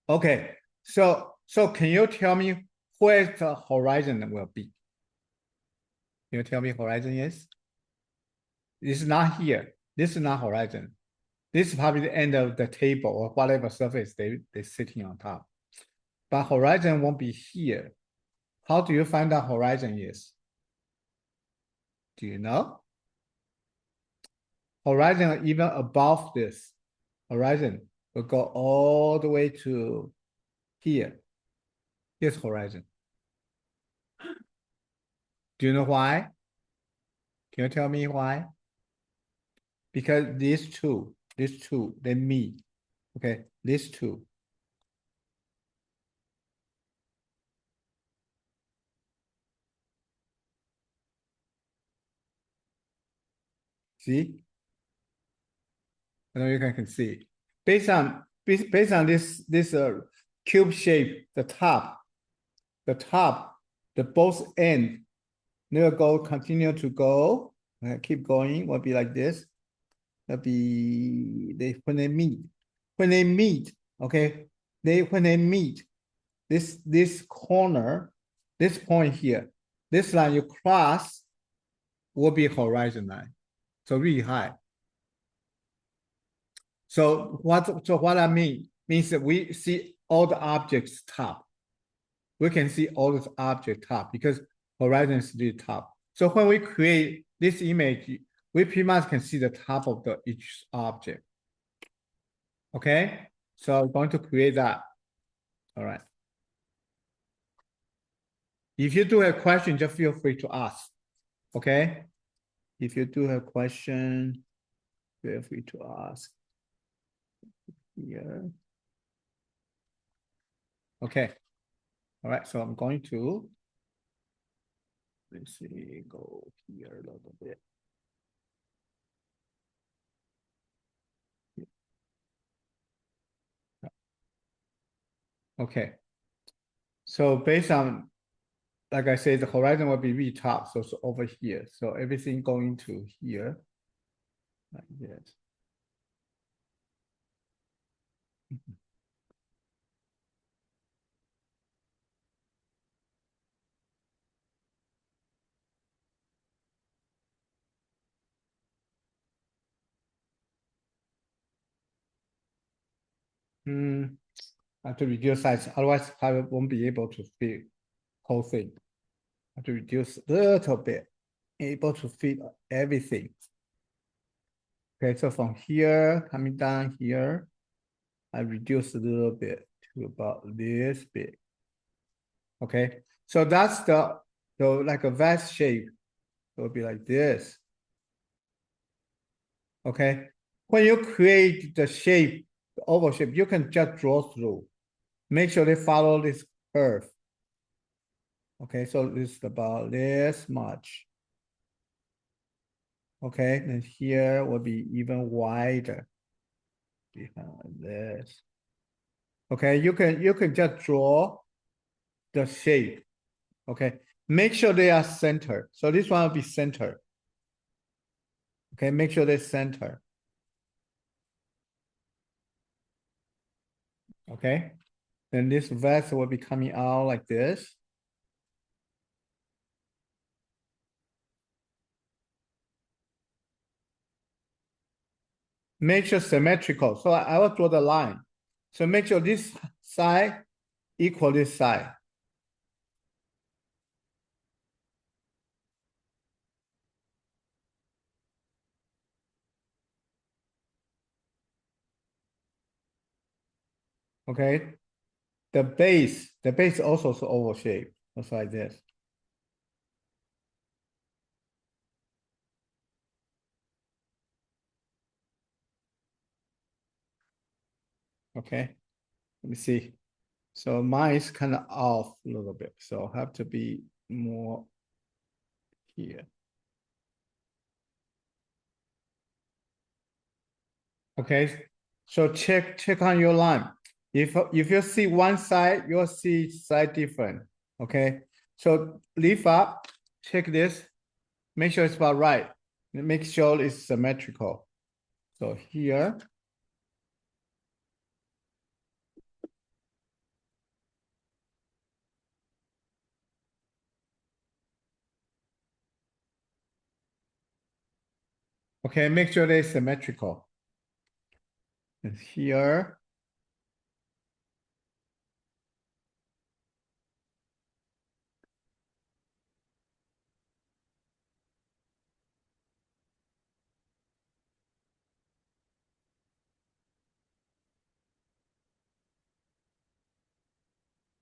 Okay, so can you tell me where the horizon will be? Can you tell me horizon is? It's not here. This is not horizon. This is probably the end of the table or whatever surface they're sitting on top. But horizon won't be here. How do you find out horizon is? Do you know? Horizon even above this. Horizon will go all the way to here. Here's horizon. Do you know why? Can you tell me why? Because these two, they meet. Okay, these two. See? I know you can see. Based on this cube shape, the top, the both end, they will go continue to go. Keep going. Will be like this. Will be when they meet. When they meet, okay. When they meet, this corner, this point here, this line you cross will be horizon line. So really high. So what I mean means that we see all the objects top. We can see all this object top because horizon is the top. So when we create this image, we pretty much can see the top of each object. Okay, so I'm going to create that. All right. If you do have a question, just feel free to ask. Okay. If you do have a question, feel free to ask. Here. Okay. All right. So I'm going to, let's see, go here a little bit. Okay. So based on, like I said, the horizon will be really top. So it's over here. So everything going to here. Like this. I have to reduce size, otherwise I won't be able to fit whole thing. I have to reduce a little bit, able to fit everything. Okay, so from here, coming down here, I reduce a little bit to about this big. Okay, so that's the like a vast shape. It will be like this. Okay, when you create the shape, the oval shape, you can just draw through. Make sure they follow this curve. Okay, so it's about this much. Okay, and here will be even wider. Behind this. Okay, you can just draw the shape. Okay, make sure they are centered. So this one will be centered. Okay, make sure they center. Okay, then this vessel will be coming out like this. Make sure symmetrical. So I will draw the line. So make sure this side equal this side. Okay, the base also is oval shape. Looks like this. Okay, let me see. So mine is kind of off a little bit. So have to be more here. Okay, so check on your line. If you see one side, you'll see side different. Okay, so lift up, check this, make sure it's about right. Make sure it's symmetrical. So here. Okay, make sure they're symmetrical. And here.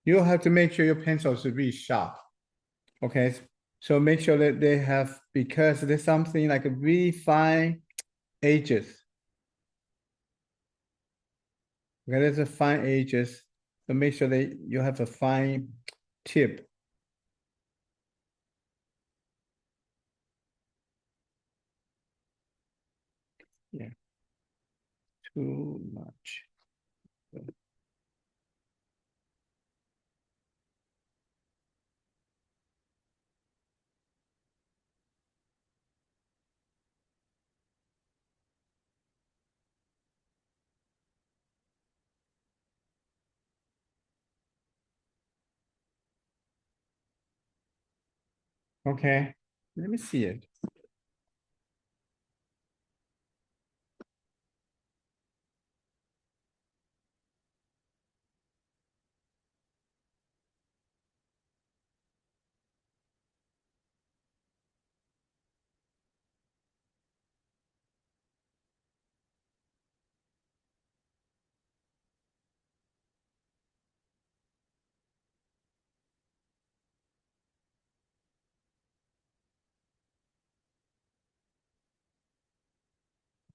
You have to make sure your pencils are really sharp. Okay, so make sure that they have, because there's something like a really fine edges. Okay, there's a fine edges. So make sure that you have a fine tip. Yeah, too much. Okay, let me see it.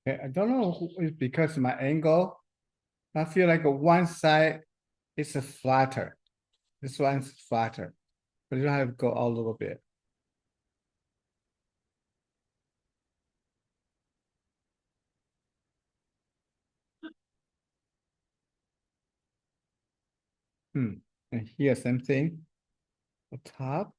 Okay, I don't know who, it's because of my angle. I feel like one side is a flatter. This one's flatter, but you have to go out a little bit. And here, same thing. The top.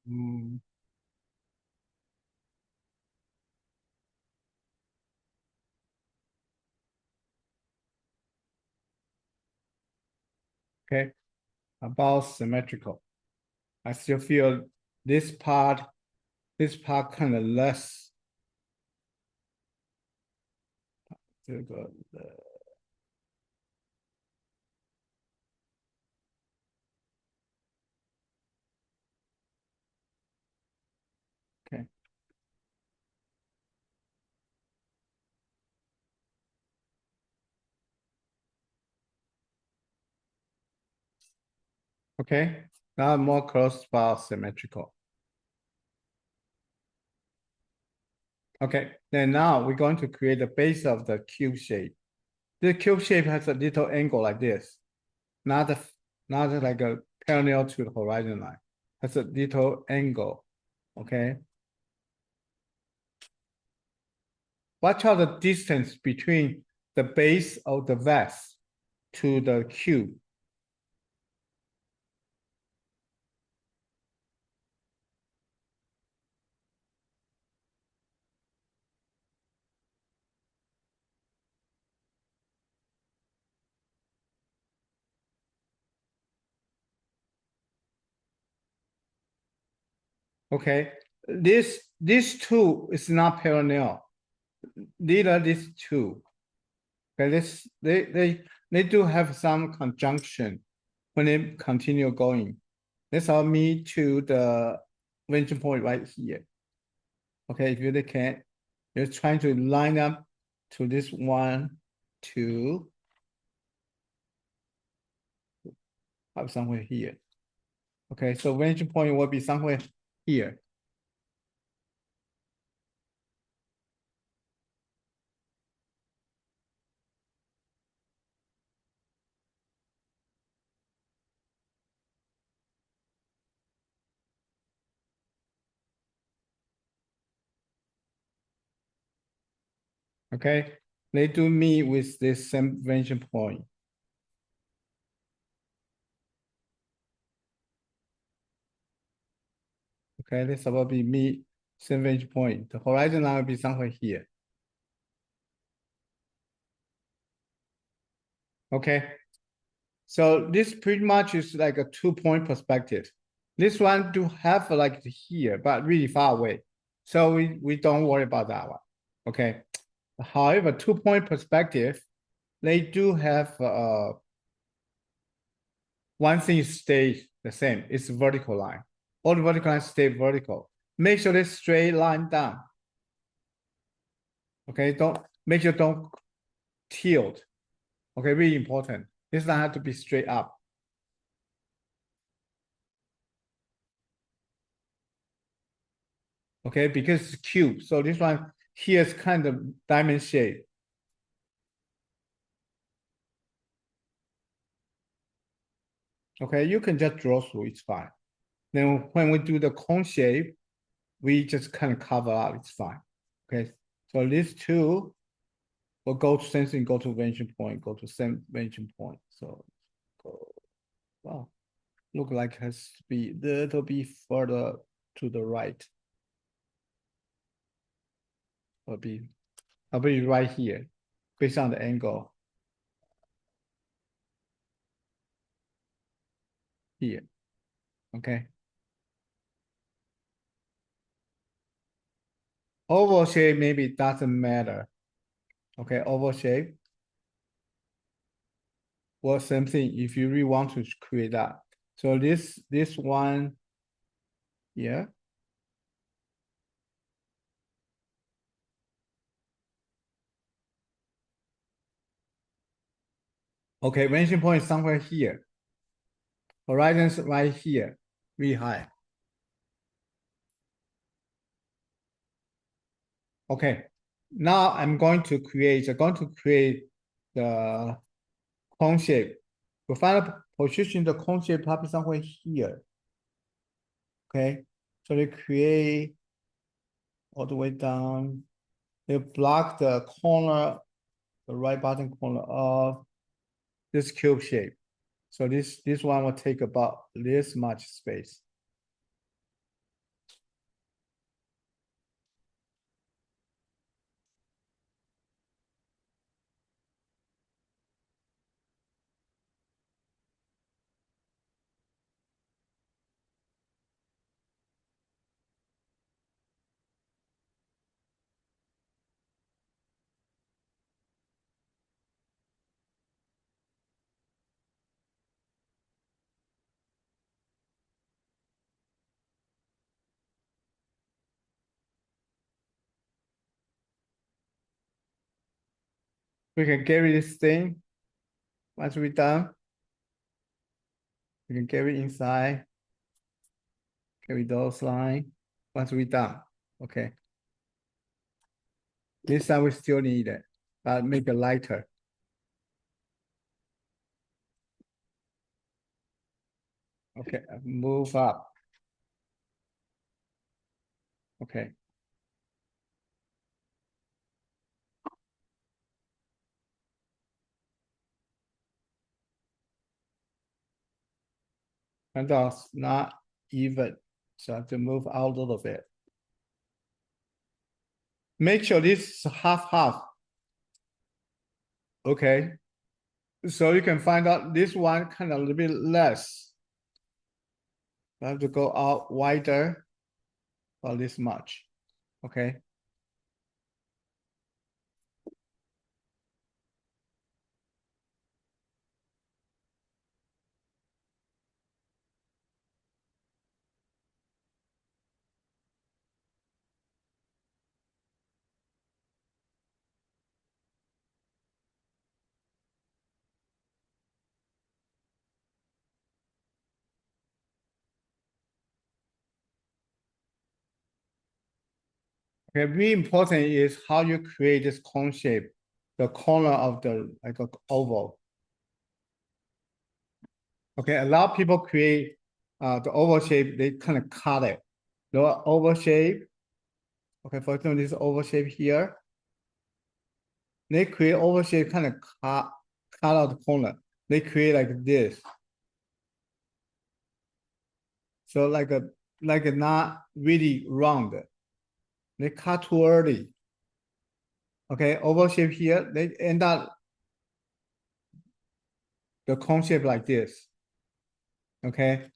Mm, okay, about symmetrical. I still feel this part, kind of less. Okay, okay. Now more close about symmetrical. Okay, then now we're going to create the base of the cube shape. The cube shape has a little angle like this, not a, not like a parallel to the horizon line. Has a little angle. Okay. Watch out the distance between the base of the vase to the cube. Okay, this two is not parallel. These are these two. Okay, they do have some conjunction when they continue going. This all me to the vanishing point right here. Okay, if you look at, you're trying to line up to this one, two, up somewhere here. Okay, so vanishing point will be somewhere here. Okay, they do meet with this same vanishing point. Okay, this will be meet same vanishing point. The horizon line will be somewhere here. Okay, so this pretty much is like a 2-point perspective. This one do have like here, but really far away. So we don't worry about that one. Okay. However, 2-point perspective, they do have one thing stays the same. It's vertical line. All the vertical lines stay vertical. Make sure this straight line down. Okay, make sure don't tilt. Okay, really important. This line has to be straight up. Okay, because it's cube. So this one here is kind of diamond shape. Okay, you can just draw through, it's fine. Then when we do the cone shape, we just kind of cover up, it's fine. Okay, so these two will go to same thing, go to vanishing point, go to same vanishing point. So go, well, look like it has to be a little bit further to the right. I'll be right here, based on the angle here. Okay. Oval shape maybe doesn't matter. Okay, oval shape. Well, same thing if you really want to create that. So this one, yeah. Okay, vanishing point is somewhere here. Horizon's right here, really high. Okay, now I'm going to create the cone shape. We find a position the cone shape probably somewhere here. Okay, so they create all the way down. They block the corner, the right bottom corner of this cube shape. So this one will take about this much space. We can carry this thing. Once we're done, we can carry inside, carry those line. Once we're done, okay. This time we still need it, but make it lighter. Okay, move up. Okay. And that's not even, so I have to move out a little bit. Make sure this is half. Okay. So you can find out this one kind of a little bit less. I have to go out wider, about this much. Okay. Okay, really important is how you create this cone shape, the corner of the like a oval. Okay, a lot of people create the oval shape, they kind of cut it. The oval shape, okay, for example, this oval shape here. they create oval shape, kind of cut out the corner. They create like this. So like a not really round. They cut too early. Okay, oval shape here, they end up the cone shape like this. Okay.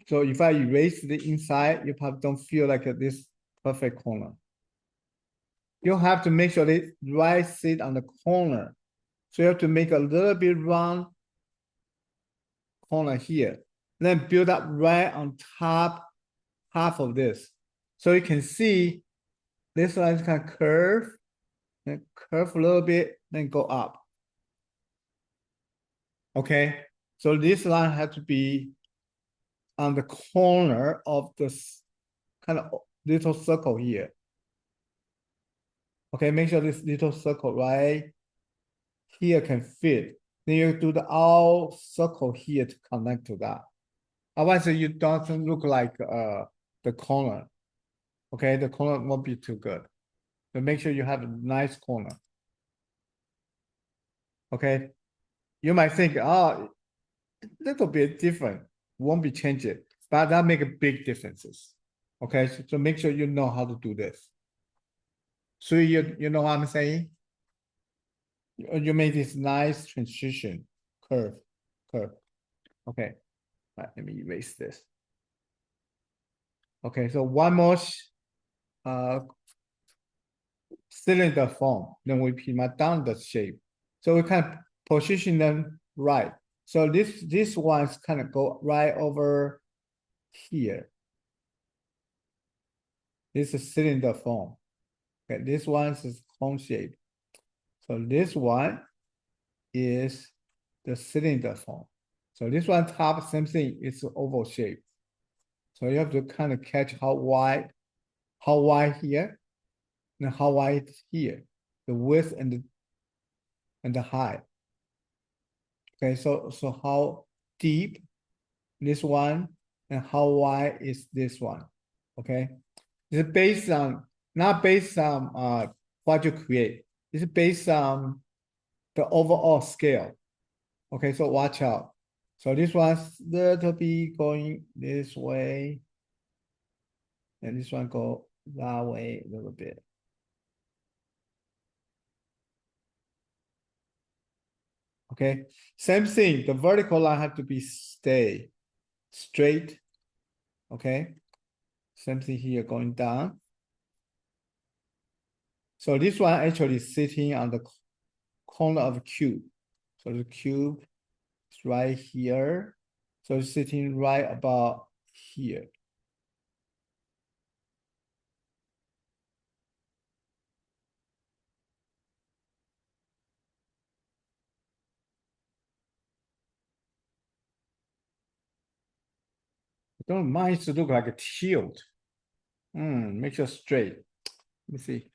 So if I erase the inside, you probably don't feel like this perfect corner. You have to make sure the right sit on the corner. So you have to make a little bit round corner here. Then build up right on top half of this. So you can see this line is kind of curve, then curve a little bit, then go up. Okay, so this line has to be on the corner of this kind of little circle here. Okay, make sure this little circle right here can fit. Then you do the all circle here to connect to that. Otherwise, you don't look like the corner. Okay, the corner won't be too good. So make sure you have a nice corner. Okay, you might think, oh, a little bit different, won't be changed, but that make a big differences. Okay, so make sure you know how to do this. So you know what I'm saying? You make this nice transition curve. Okay, right, let me erase this. Okay, so one more cylinder form, then we pin down the shape. So we can position them right. So this one's kind of go right over here. This is cylinder form. Okay, this one is cone shape. So this one is the cylinder form. So this one top, same thing, it's oval shape. So you have to kind of catch how wide here, and how wide here, the width and the height. Okay, so how deep this one and how wide is this one? Okay, it's based on not based on what you create. It's based on the overall scale. Okay, so watch out. So this one's little bit going this way, and this one go that way a little bit. Okay, same thing. The vertical line have to be stay straight. Okay, same thing here going down. So this one actually sitting on the corner of a cube. So the cube is right here. So it's sitting right about here. Don't mind to look like a tilt. Make sure straight. Let me see.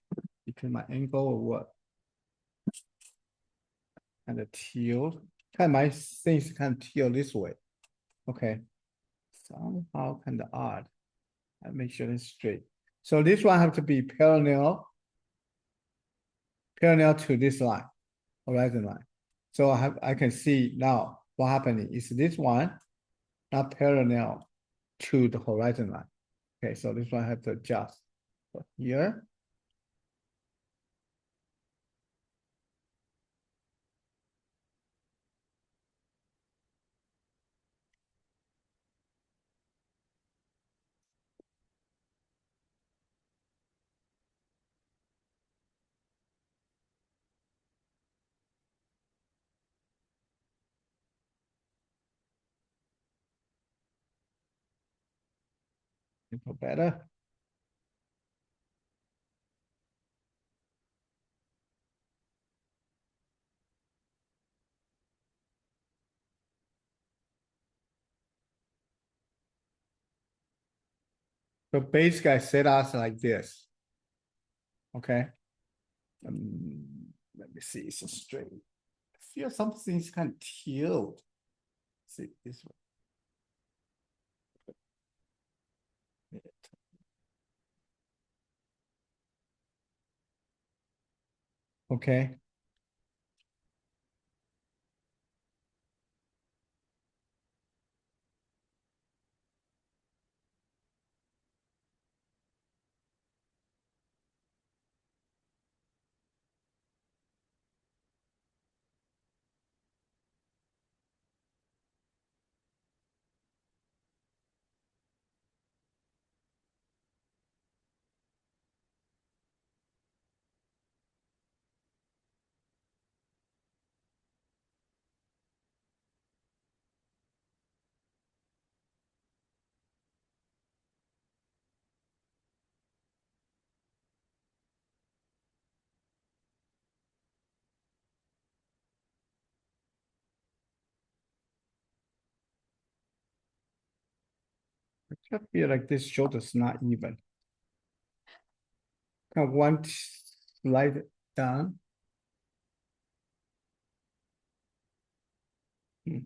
Between my angle or what? And the tilt. Kind of my things kind of tilt this way. Okay. Somehow kind of odd. I make sure it's straight. So this one have to be parallel to this line, horizon line. So I can see now what happening is this one not parallel to the horizon line. Okay, so this one I have to adjust. So here. Little better. So basically I set us like this. Okay. Let me see, it's straight. I feel something's kind of tilt. See this way. Okay. I feel like this shoulder's not even. I want slide down. Hmm.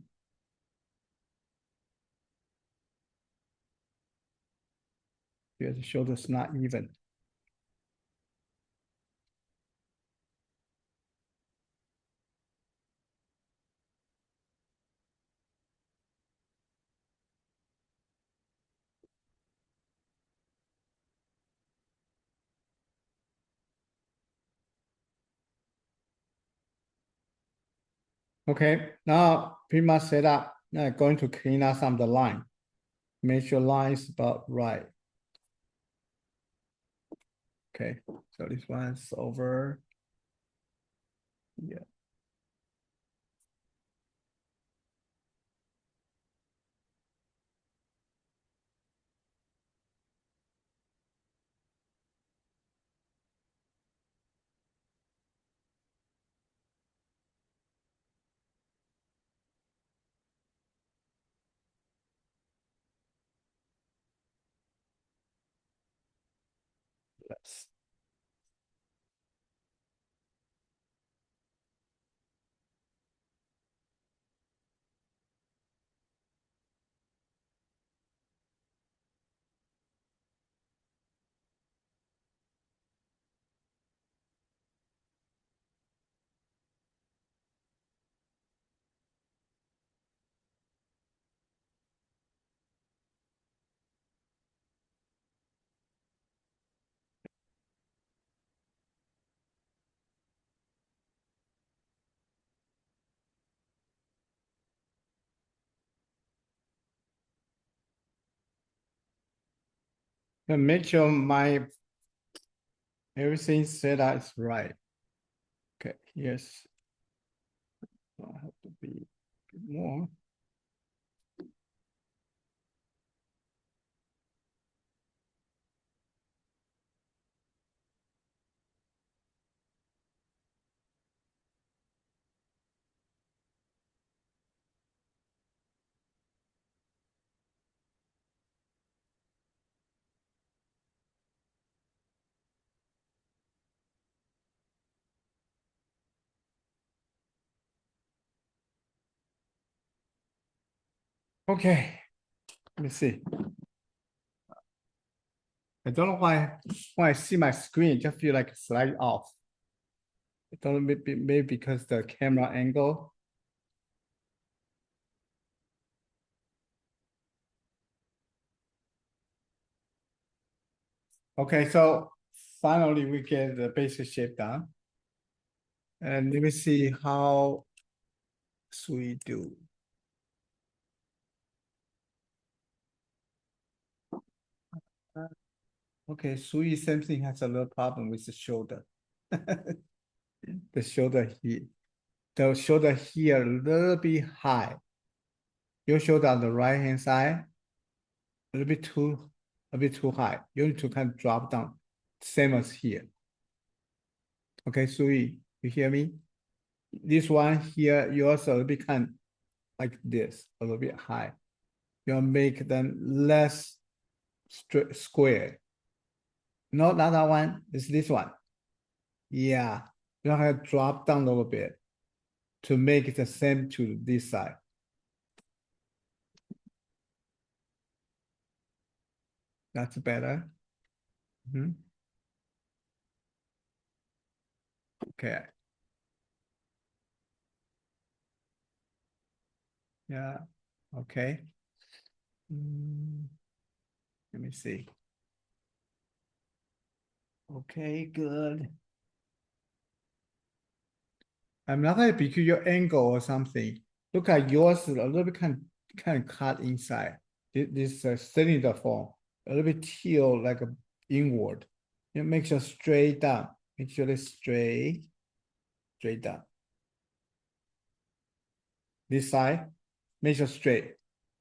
Yeah, the shoulder's not even. Okay, now pretty much set up. Now going to clean up some of the line. Make sure line is about right. Okay, so this one's over. Yeah. Yes. And make sure my everything set up is right. Okay, yes. I have to be more. Okay, let me see. I don't know why when I see my screen, just feel like slide off. I don't know, maybe because the camera angle. Okay, so finally we get the basic shape done. And let me see how we do. Okay, Sui something has a little problem with the shoulder. The shoulder here. The shoulder here a little bit high. Your shoulder on the right hand side, a bit too high. You need to kind of drop down, same as here. Okay, Sui, you hear me? This one here, you also a little bit kind of like this, a little bit high. You make them less square. No, not that one. It's this one. Yeah, you have to drop down a little bit to make it the same to this side. That's better. Mhm. Okay. Yeah. Okay. Let me see. Okay, good. I'm not going to be your angle or something. Look at yours a little bit kind of cut inside. This cylinder form, a little bit teal like a inward. It makes sure straight down. Make sure it's straight down. This side, make sure straight.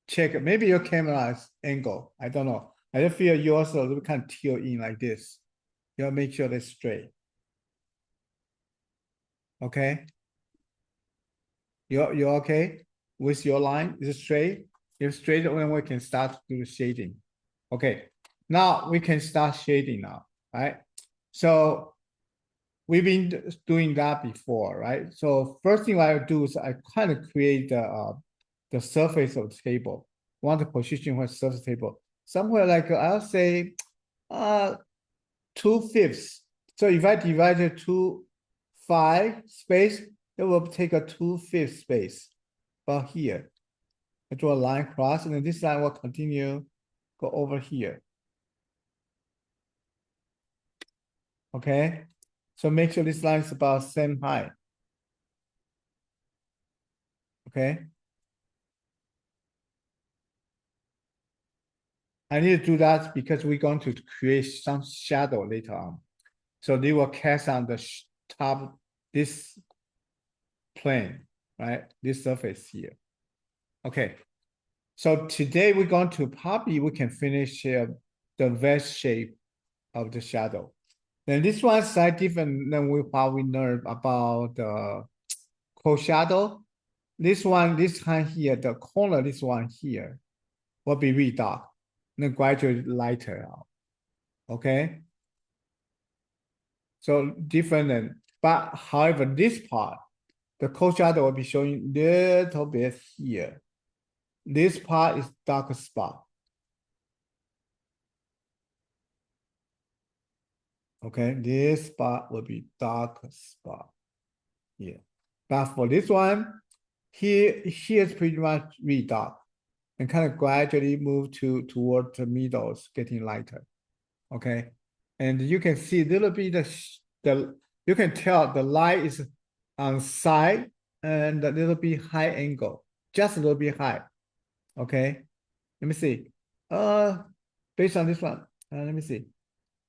Check maybe your camera's angle. I don't know. I just feel yours a little bit kind of teal in like this. You gotta make sure it's straight. Okay. You're okay with your line? Is it straight? If straight, then we can start to do the shading. Okay, now we can start shading now, right? So we've been doing that before, right? So first thing I do is I kind of create the surface of the table. Want to position where surface table somewhere like I'll say 2/5. So if I divide it to 5 space, it will take a 2/5 space. But here, I draw a line across, and then this line will continue go over here. Okay, so make sure this line is about same height. Okay, I need to do that because we're going to create some shadow later on. So they will cast on the top this plane, right? This surface here. Okay, so today we're going to probably we can finish the vest shape of the shadow. Then this one is slightly different than what we learned about the cold shadow. This one, this time here, the corner, this one here, will be really dark, then gradually lighter out. Okay. So different than, but however, this part, the cold shadow will be showing little bit here. This part is dark spot. Okay, this spot will be dark spot here. But for this one, here's pretty much really dark and kind of gradually move toward the middles, getting lighter. Okay, and you can see a little bit the you can tell the light is on side and a little bit high angle, just a little bit high. Okay, let me see. Based on this one, let me see.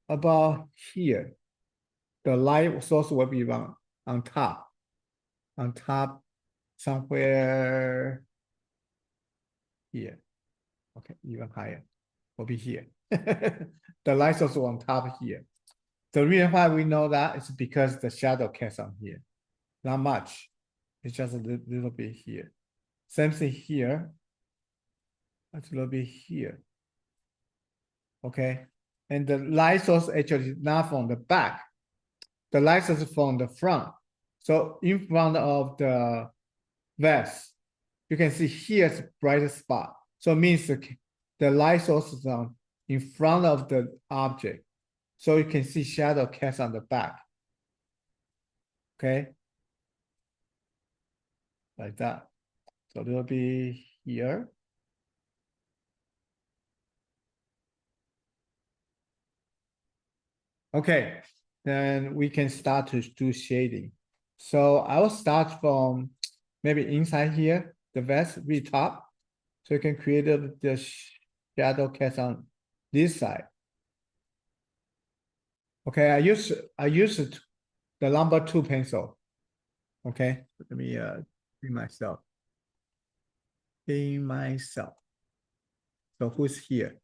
About here, the light source will be on top, somewhere here. Okay, even higher will be here. The light source on top here. The reason why we know that is because the shadow casts on here. Not much. It's just a little bit here. Same thing here. That's a little bit here. Okay. And the light source actually is not from the back. The light source is from the front. So in front of the vest, you can see here's a brighter spot. So it means the light source is on in front of the object. So you can see shadow cast on the back. Okay. Like that. So it will be here. Okay, then we can start to do shading. So I will start from maybe inside here, the vest, really top. So you can create the shadow cast on this side. Okay, I use the number 2 pencil. Okay, let me be myself. Be myself. So who's here?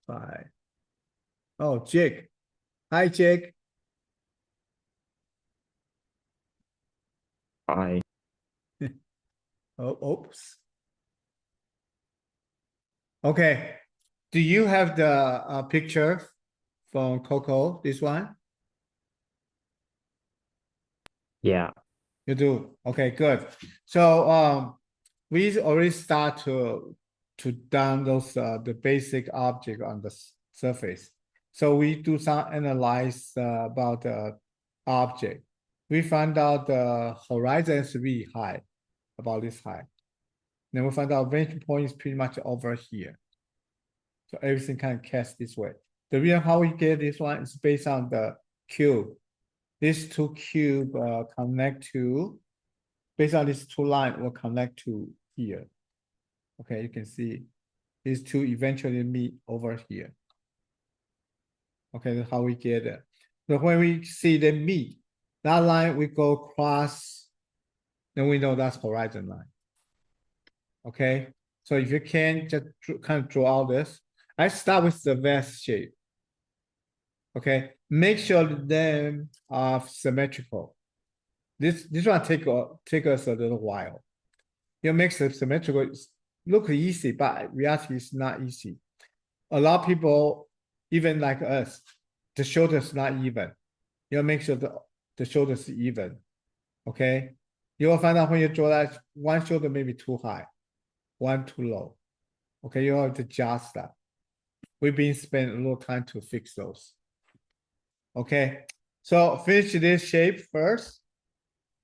5. Oh, Jake. Hi, Jake. Hi. Oh, oops. Okay. Do you have the picture from Coco? This one? Yeah. You do. Okay, good. So we already start to down those the basic object on the surface. So we do some analyze about object. We found out the horizon is really high, about this high. Then we find out vantage point is pretty much over here. So everything kind of cast this way. The reason how we get this one is based on the cube. These two cube connect to, based on these two lines, will connect to here. Okay, you can see these two eventually meet over here. Okay, that's how we get it. So when we see them meet, that line we go across, then we know that's horizon line. Okay, so if you can just kind of draw out this, I start with the vest shape. Okay, make sure them are symmetrical. This one take us a little while. You make it symmetrical look easy, but reality is not easy. A lot of people, even like us, the shoulder is not even. You make sure the shoulder is even. Okay, you will find out when you draw that one shoulder may be too high, one too low. Okay, you have to adjust that. We've been spending a little time to fix those. Okay, so finish this shape first.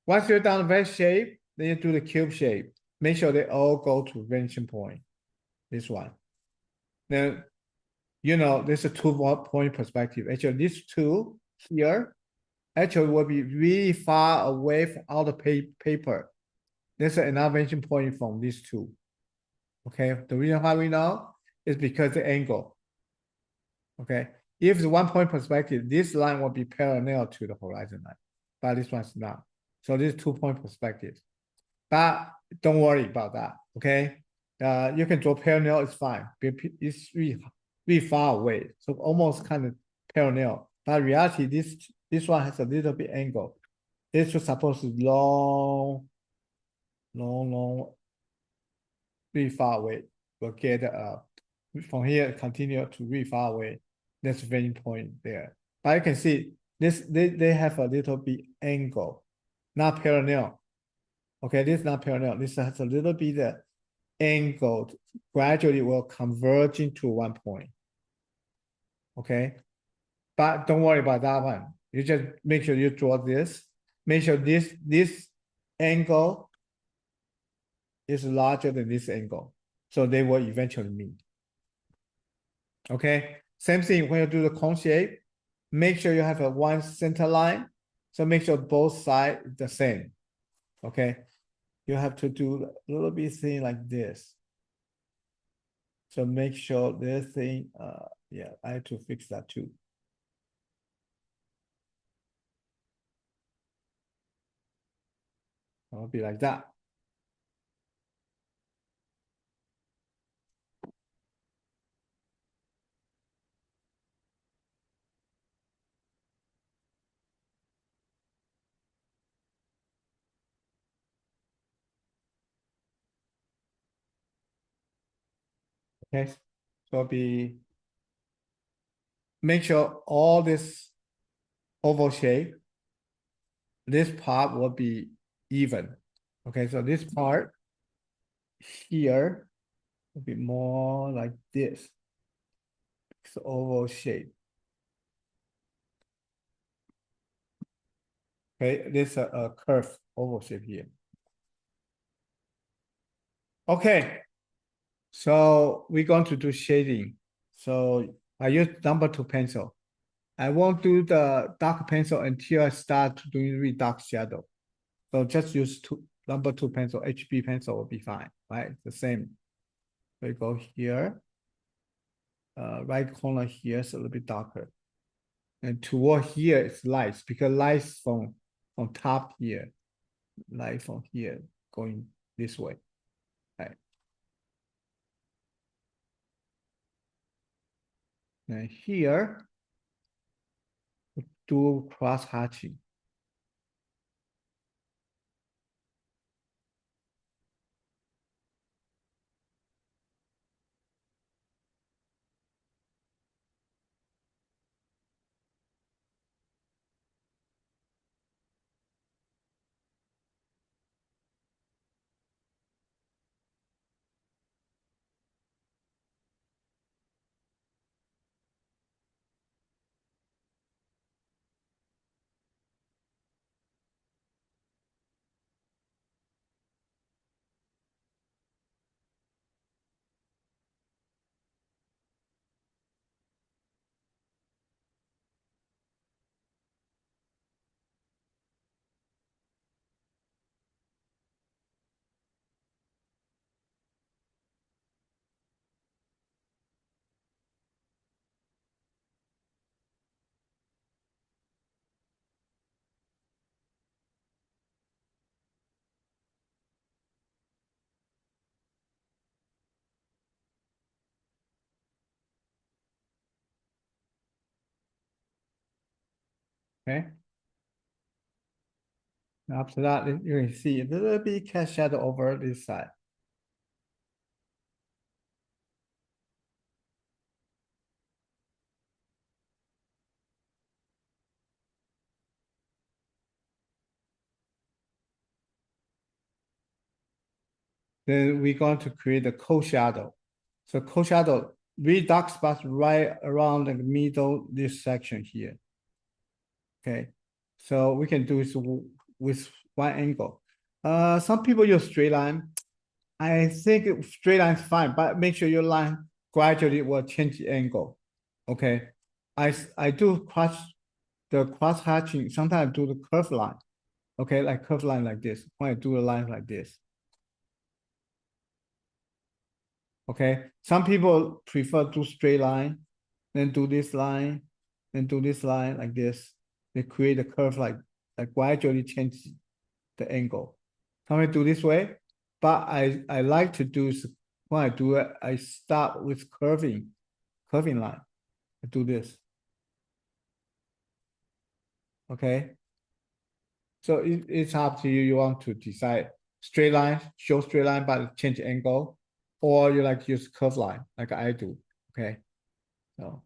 Once you're done with that shape, then you do the cube shape. Make sure they all go to vanishing point. This one. Then, you know, there's a 2-point perspective. Actually, these two here actually will be really far away from all the paper. There's another vanishing point from these two. Okay, the reason why we know is because the angle. Okay, if the 1-point perspective, this line will be parallel to the horizon line, but this one's not. So this 2-point perspective. But don't worry about that. Okay, you can draw parallel. It's fine. It's really far away, so almost kind of parallel. But in reality, this one has a little bit angle. This was supposed to long, really far away. We'll get from here continue to really far away. That's vanishing point there. But you can see this they have a little bit angle, not parallel. Okay, this is not parallel. This has a little bit angled. Gradually will converge into 1 point. Okay, but don't worry about that one. You just make sure you draw this. Make sure this angle is larger than this angle, so they will eventually meet. Okay, same thing when you do the cone shape. Make sure you have a one center line. So make sure both sides the same. Okay, you have to do a little bit thing like this. So make sure this thing, yeah, I have to fix that too. It'll be like that. Okay, so it'll be, make sure all this oval shape, this part will be even. Okay, so this part here will be more like this. It's oval shape. Okay, this a curved oval shape here. Okay, so we're going to do shading. So I use number 2 pencil. I won't do the dark pencil until I start doing really dark shadow. So just use number 2 pencil, HB pencil will be fine, right? The same. We go here. Right corner here is a little bit darker. And toward here it's light because light from top here, light from here going this way. Right. And here, do cross hatching. Okay. After that, you can see a little bit cast shadow over this side. Then we're going to create a cold shadow. So cold shadow, really dark spots right around the middle, this section here. Okay. So we can do this with one angle. Some people use straight line. I think straight line is fine, but make sure your line gradually will change the angle. Okay. I do cross hatching. Sometimes I do the curve line. Okay, like curve line like this. When I do a line like this. Okay. Some people prefer do straight line, then do this line, then do this line like this. They create a curve like gradually change the angle. Some may do this way, but I like to do when I do it, I start with curving line. I do this. Okay. So it's up to you. You want to decide straight line, show straight line, but change angle, or you like to use curve line like I do. Okay. So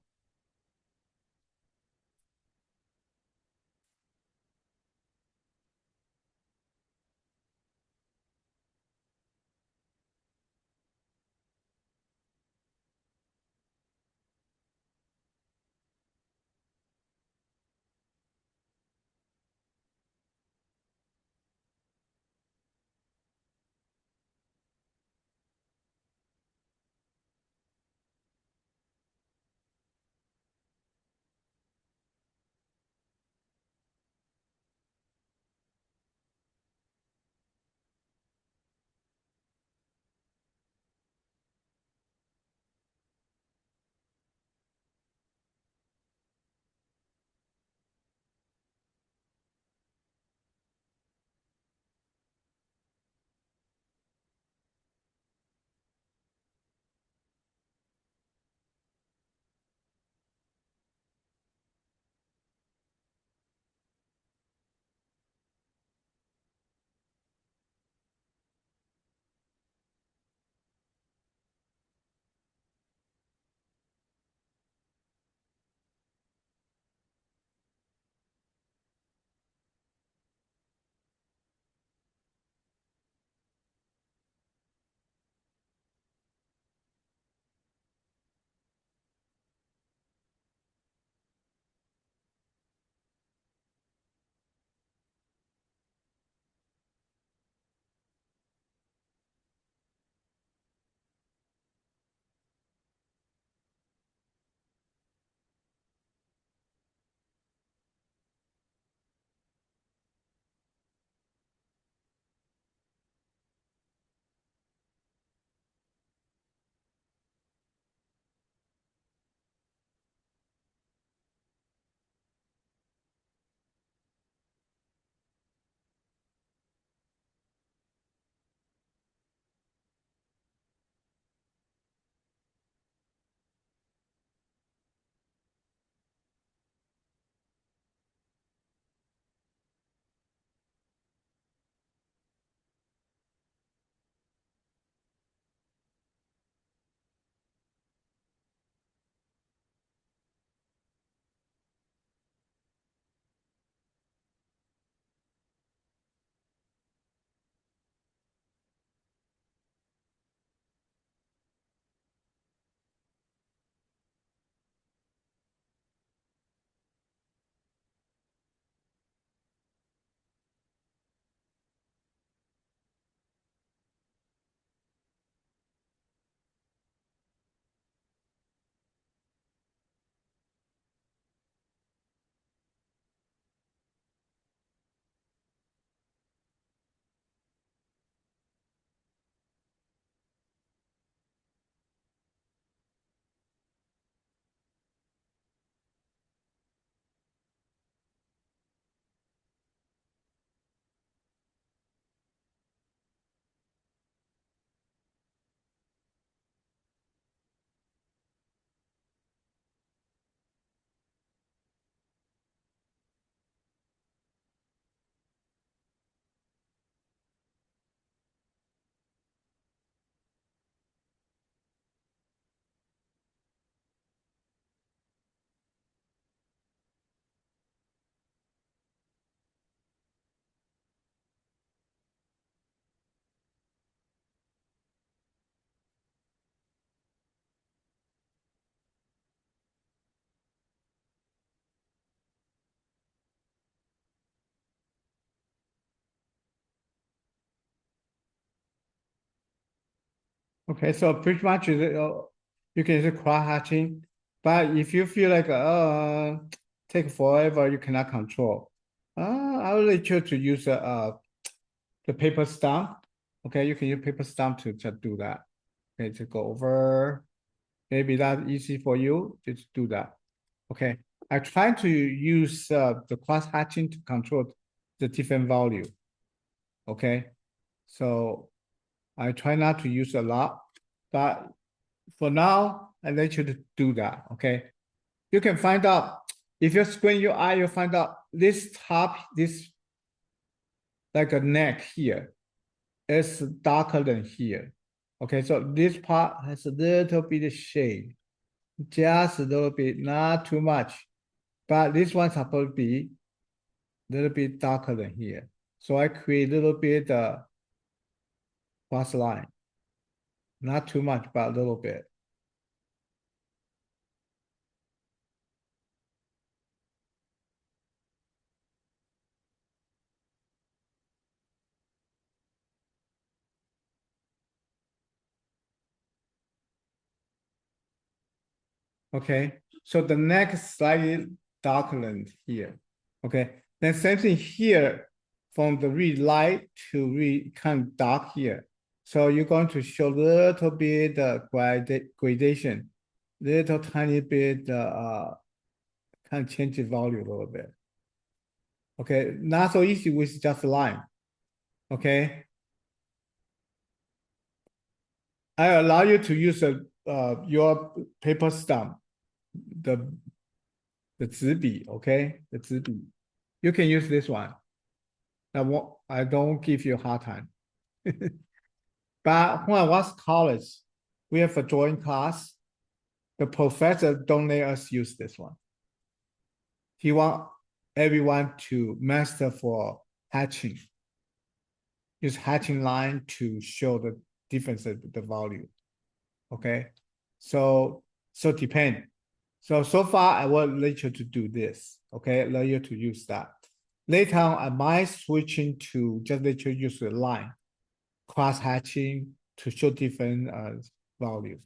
Okay, so pretty much you can use cross hatching, but if you feel like take forever, you cannot control. I would let you to use the paper stump. Okay, you can use paper stump to just do that. Okay, to go over. Maybe that's easy for you. Just do that. Okay, I try to use the cross hatching to control the different value. Okay, so I try not to use a lot, but for now, I let you to do that. Okay, you can find out if you squint your eye, you'll find out this top, this like a neck here is darker than here. Okay, so this part has a little bit of shade, just a little bit, not too much, but this one's supposed to be a little bit darker than here. So I create a little bit cross line, not too much, but a little bit. Okay, so the neck is slightly darkened here. Okay, then same thing here, from the really light to really kind of dark here. So you're going to show a little bit gradation, little tiny bit kind of change the value a little bit. Okay, not so easy with just line. Okay, I allow you to use your paper stump, the 纸笔, okay, the 纸笔. You can use this one. I don't give you a hard time. But when I was college, we have a drawing class. The professor don't let us use this one. He want everyone to master for hatching. Use hatching line to show the difference of the value. Okay, so depend. So far I will let you to do this. Okay, let you to use that. Later on, I might switching to just let you use the line, cross hatching to show different values.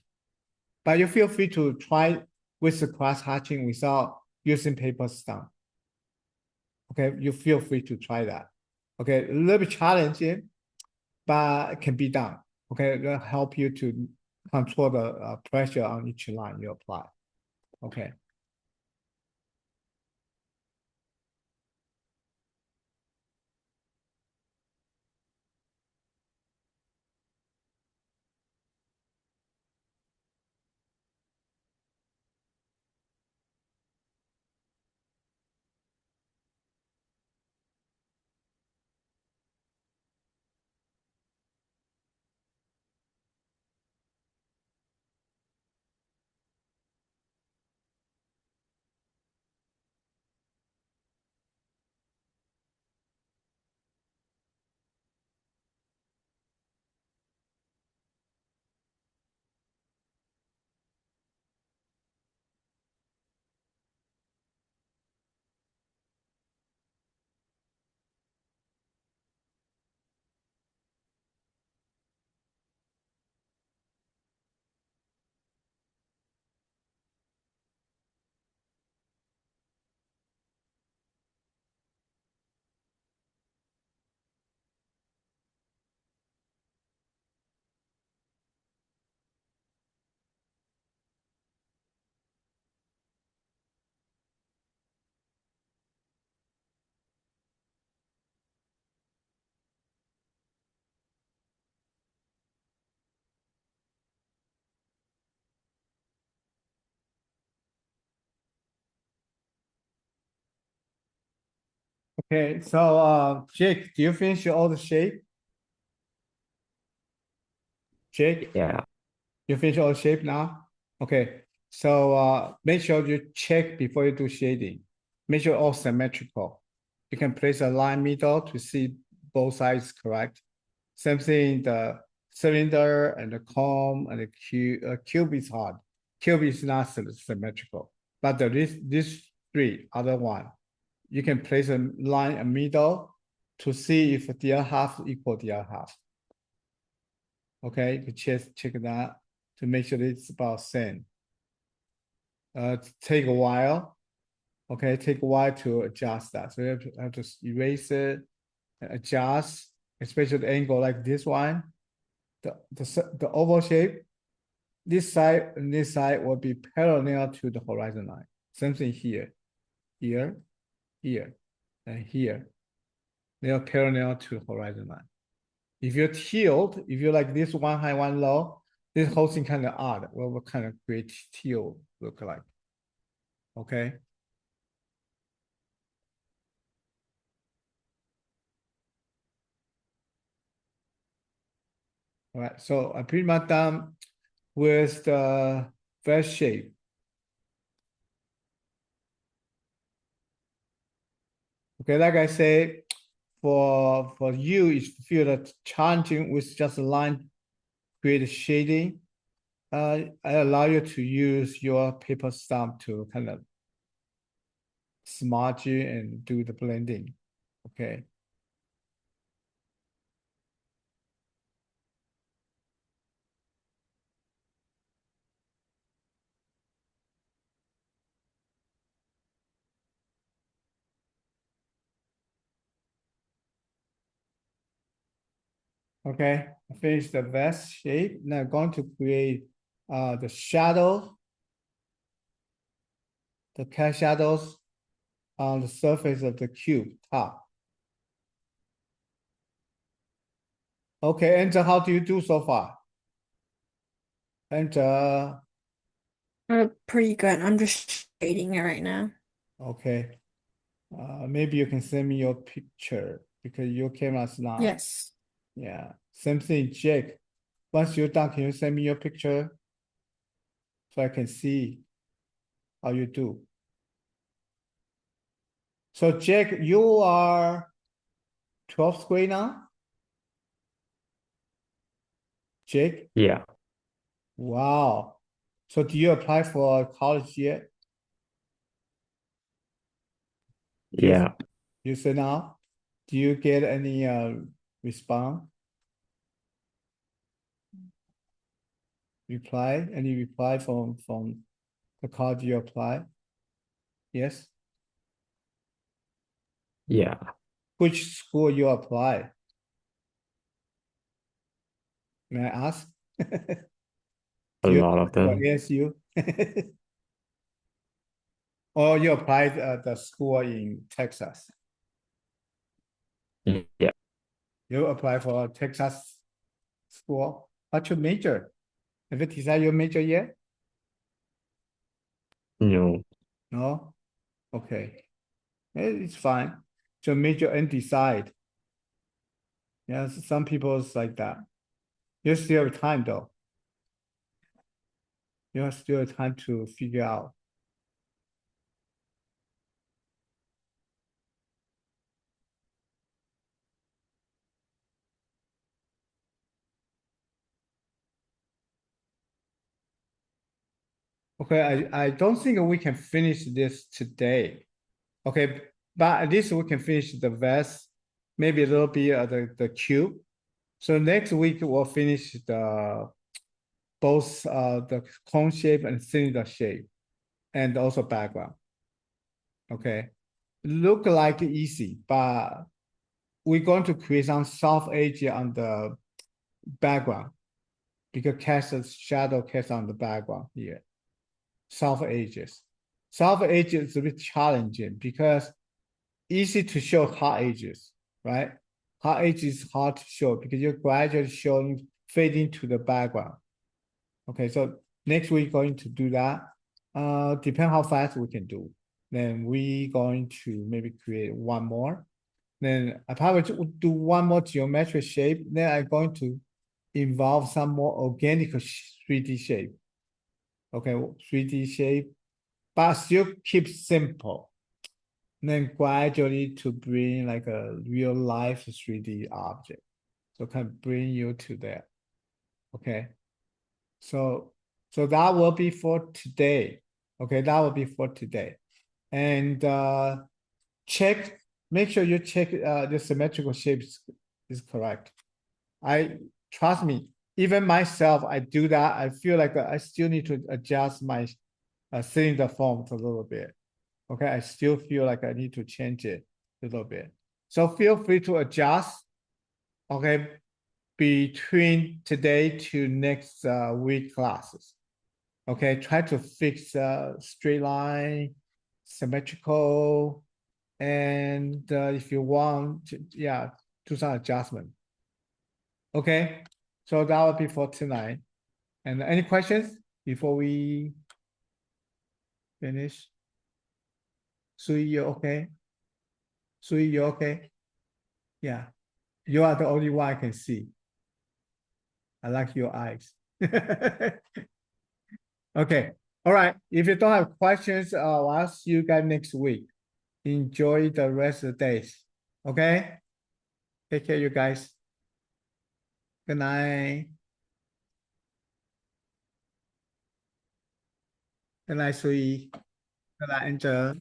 But you feel free to try with the cross hatching without using paper stump. Okay, you feel free to try that. Okay, a little bit challenging, but it can be done. Okay, it'll help you to control the pressure on each line you apply. Okay. Okay, so Jake, do you finish all the shape? Jake, Yeah. you finish all the shape now? Okay, so make sure you check before you do shading. Make sure all symmetrical. You can place a line middle to see both sides correct. Same thing, the cylinder and the cone and the cube is hard. Cube is not symmetrical, but these three other one, you can place a line in middle to see if the other half equal the other half. Okay, you check that to make sure it's about same. Take a while. Okay, take a while to adjust that. So you have to erase it, adjust, especially the angle like this one. The oval shape, this side and this side will be parallel to the horizon line. Same thing here, here, here, and here. They are parallel to the horizon line. If you're tilt, if you're like this one high, one low, this whole thing kind of odd. What kind of great tilt look like? Okay. All right, so I'm pretty much done with the first shape. Okay, like I say, for you, if you feel that challenging with just a line, create shading, I allow you to use your paper stamp to kind of smudge it and do the blending. Okay. Okay, I finished the vest shape. Now I'm going to create the shadow, the cast shadows on the surface of the cube top. Okay, and how do you do so far? And Pretty good. I'm just shading it right now. okay, maybe you can send me your picture because your camera's not. Yes. Yeah, same thing, Jake. Once you're done, can you send me your picture so I can see how you do? So Jake, you are 12th grade now? Jake? Yeah, Wow. So do you apply for college yet? Yes. yeah, You say now? Do you get any response? Reply? Any reply from the college you apply? Yes. yeah. Which school you apply? May I ask? A Do you lot of apply for them. ASU? Or you applied at the school in Texas? Yeah, You apply for Texas school? What's your major? Have you decided your major yet? no, No? Okay. It's fine. So major and decide. Yeah, some people is like that. You still have time though. You have still have time to figure out. Okay, I don't think we can finish this today. Okay, but at least we can finish the vest, maybe a little bit of the cube. So next week we'll finish the both the cone shape and cylinder shape, and also background. Okay, look like easy, but we're going to create some soft edge on the background because cast a shadow cast on the background here. Soft edges. Soft edges is a bit challenging because easy to show hard edges, right? Hard edges is hard to show because you're gradually showing fading to the background. Okay, so next week going to do that. Depend how fast we can do. Then we going to maybe create one more. Then I probably do one more geometric shape. Then I'm going to involve some more organic 3D shape. Okay, 3D shape, but still keep simple. Then gradually to bring like a real life 3D object. So can bring you to that. Okay. So that will be for today. Okay, that will be for today. And check, make sure you check the symmetrical shapes is correct. I trust me, even myself, I do that. I feel like I still need to adjust my cylinder forms a little bit. Okay, I still feel like I need to change it a little bit. So feel free to adjust. Okay, between today to next week classes. Okay, try to fix straight line, symmetrical, and if you want to, yeah, do some adjustment. Okay, so that will be for tonight. And any questions before we finish? Sui, you okay? Sui, you okay? Yeah, you are the only one I can see. I like your eyes. Okay, all right. If you don't have questions, I'll see you guys next week. Enjoy the rest of the days. Okay? Take care, you guys. Good night. Good night, Sui. Good night, Angel.